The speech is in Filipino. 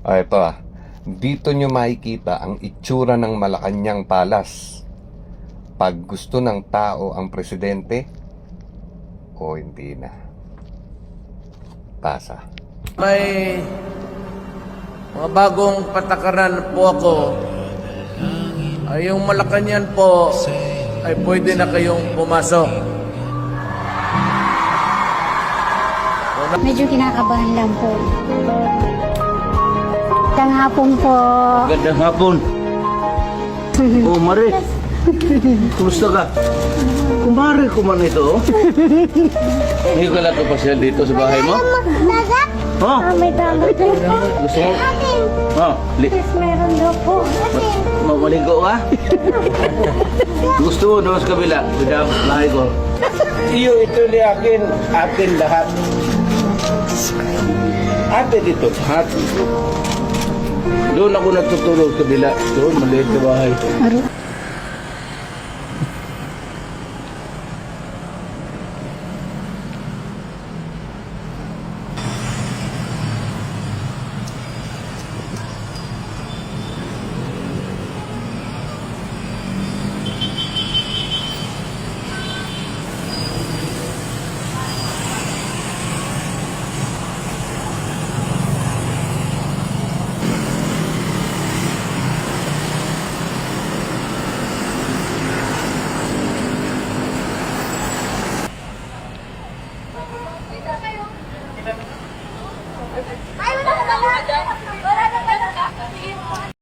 Ito dito nyo makikita ang itsura ng Malacanang Palace. Pag gusto ng tao ang presidente o hindi na. Pasa. May mga bagong patakaran po ako. Ay yung Malacanang po ay pwede na kayong pumasok. Medyo kinakabahan lang po. Magandang hapon po. Magandang hapon. Oh, Mare. Kumusta ka? Kumare ko man ito. Hindi ka lang kapasyal dito sa bahay mo? Dagat? Ha? May dagat din po. Gusto mo? Ha? Yes, meron daw po. Maligo ka? Gusto mo doon sa kabila? Sa bahay ko. Iyo, ito ni akin lahat. Atin dito, lahat. Doon ako natutulog sa kabila. Doon, maliit na bahay.